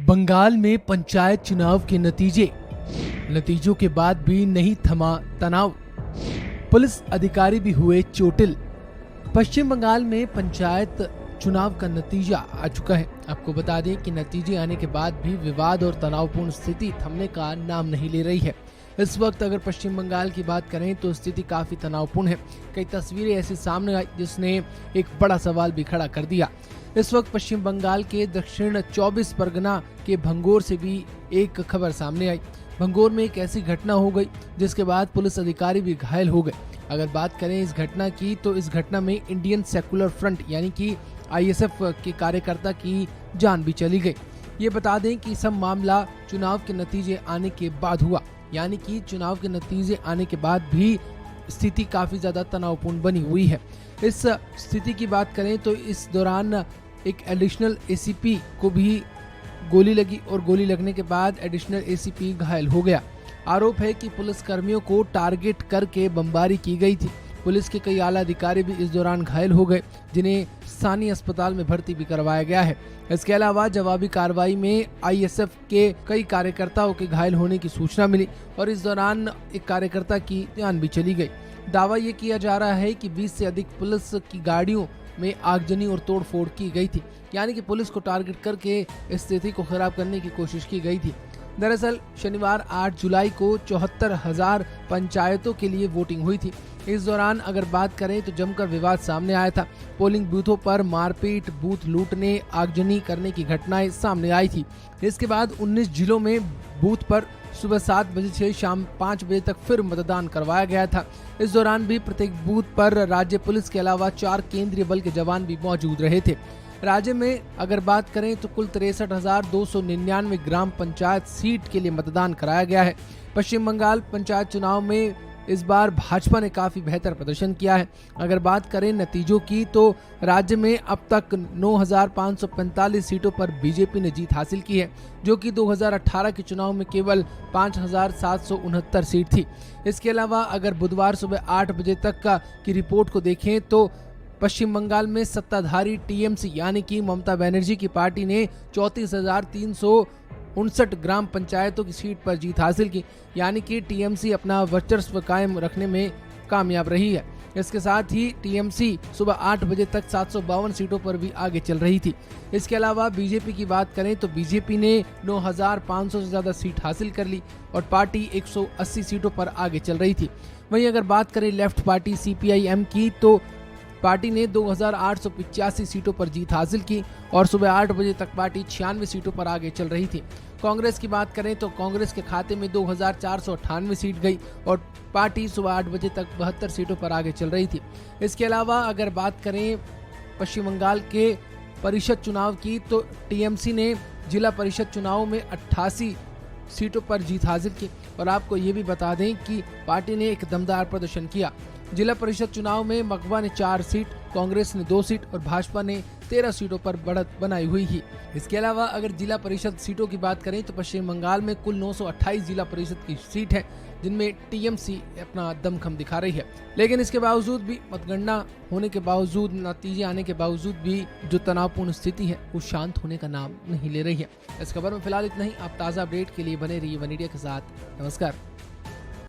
बंगाल में पंचायत चुनाव के नतीजों के बाद भी नहीं थमा तनाव। पुलिस अधिकारी भी हुए चोटिल। पश्चिम बंगाल में पंचायत चुनाव का नतीजा आ चुका है। आपको बता दें कि नतीजे आने के बाद भी विवाद और तनावपूर्ण स्थिति थमने का नाम नहीं ले रही है। इस वक्त अगर पश्चिम बंगाल की बात करें तो स्थिति काफी तनावपूर्ण है। कई तस्वीरें ऐसी सामने आई जिसने एक बड़ा सवाल भी खड़ा कर दिया। इस वक्त पश्चिम बंगाल के दक्षिण 24 परगना के भंगोर से भी एक खबर सामने आई। भंगोर में एक ऐसी घटना हो गई जिसके बाद पुलिस अधिकारी भी घायल हो गए। अगर बात करें इस घटना की तो इस घटना में इंडियन सेकुलर फ्रंट यानी कि ISF के कार्यकर्ता की जान भी चली गई। ये बता दें कि सब मामला चुनाव के नतीजे आने के बाद हुआ, यानी कि चुनाव के नतीजे आने के बाद भी स्थिति काफी ज्यादा तनावपूर्ण बनी हुई है। इस स्थिति की बात करें तो इस दौरान एक एडिशनल ACP को भी गोली लगी और गोली लगने के बाद एडिशनल ACP घायल हो गया। आरोप है कि पुलिस कर्मियों को टारगेट करके बमबारी की गई थी। पुलिस के कई आला अधिकारी भी इस दौरान घायल हो गए, जिन्हें स्थानीय अस्पताल में भर्ती भी करवाया गया है। इसके अलावा जवाबी कार्रवाई में ISF के कई कार्यकर्ताओं के घायल होने की सूचना मिली और इस दौरान एक कार्यकर्ता की जान भी चली गई। दावा ये किया जा रहा है कि 20 से अधिक पुलिस की गाड़ियों में आगजनी और तोड़फोड़ की गई थी, यानी कि पुलिस को टारगेट करके स्थिति को खराब करने की कोशिश की गई थी। दरअसल शनिवार 8 जुलाई को 74,000 पंचायतों के लिए वोटिंग हुई थी। इस दौरान अगर बात करें तो जमकर विवाद सामने आया था। पोलिंग बूथों पर मारपीट, बूथ लूटने, आगजनी करने की घटनाएं सामने आई थी। इसके बाद 19 जिलों में बूथ पर सुबह 7 बजे से शाम 5 बजे तक फिर मतदान करवाया गया था। इस दौरान भी प्रत्येक बूथ पर राज्य पुलिस के अलावा 4 केंद्रीय बल के जवान भी मौजूद रहे थे। राज्य में अगर बात करें तो कुल 63,299 ग्राम पंचायत सीट के लिए मतदान कराया गया है। पश्चिम बंगाल पंचायत चुनाव में इस बार भाजपा ने काफी बेहतर प्रदर्शन किया है। अगर बात करें नतीजों की तो राज्य में अब तक 9,545 सीटों पर बीजेपी ने जीत हासिल की है, जो कि 2018 के चुनाव में केवल 5,769 सीट थी। इसके अलावा अगर बुधवार सुबह 8 बजे तक की रिपोर्ट को देखें तो पश्चिम बंगाल में सत्ताधारी TMC यानी कि ममता बनर्जी की पार्टी ने 34,359 ग्राम पंचायतों की सीट पर जीत हासिल की, यानी कि TMC अपना वर्चस्व कायम रखने में कामयाब रही है। इसके साथ ही TMC सुबह 8 बजे तक 752 सीटों पर भी आगे चल रही थी। इसके अलावा बीजेपी की बात करें तो बीजेपी ने 9,500 से ज्यादा सीट हासिल कर ली और पार्टी 180 सीटों पर आगे चल रही थी। वहीं अगर बात करें लेफ्ट पार्टी CPIM की तो पार्टी ने 2,885 सीटों पर जीत हासिल की और सुबह 8 बजे तक पार्टी 96 सीटों पर आगे चल रही थी। कांग्रेस की बात करें तो कांग्रेस के खाते में 2,498 सीट गई और पार्टी सुबह 8 बजे तक 72 सीटों पर आगे चल रही थी। इसके अलावा अगर बात करें पश्चिम बंगाल के परिषद चुनाव की तो TMC ने जिला परिषद चुनाव में 88 सीटों पर जीत हासिल की और आपको ये भी बता दें कि पार्टी ने एक दमदार प्रदर्शन किया। जिला परिषद चुनाव में मकवा ने 4 सीट, कांग्रेस ने 2 सीट और भाजपा ने 13 सीटों पर बढ़त बनाई हुई है। इसके अलावा अगर जिला परिषद सीटों की बात करें तो पश्चिम बंगाल में कुल 928 जिला परिषद की सीट है, जिनमें TMC अपना दमखम दिखा रही है। लेकिन इसके बावजूद भी मतगणना होने के बावजूद, नतीजे आने के बावजूद भी जो तनावपूर्ण स्थिति है वो शांत होने का नाम नहीं ले रही है। इस खबर में फिलहाल इतना ही। आप ताज़ा अपडेट के लिए बने रहिए वन इंडिया के साथ। नमस्कार।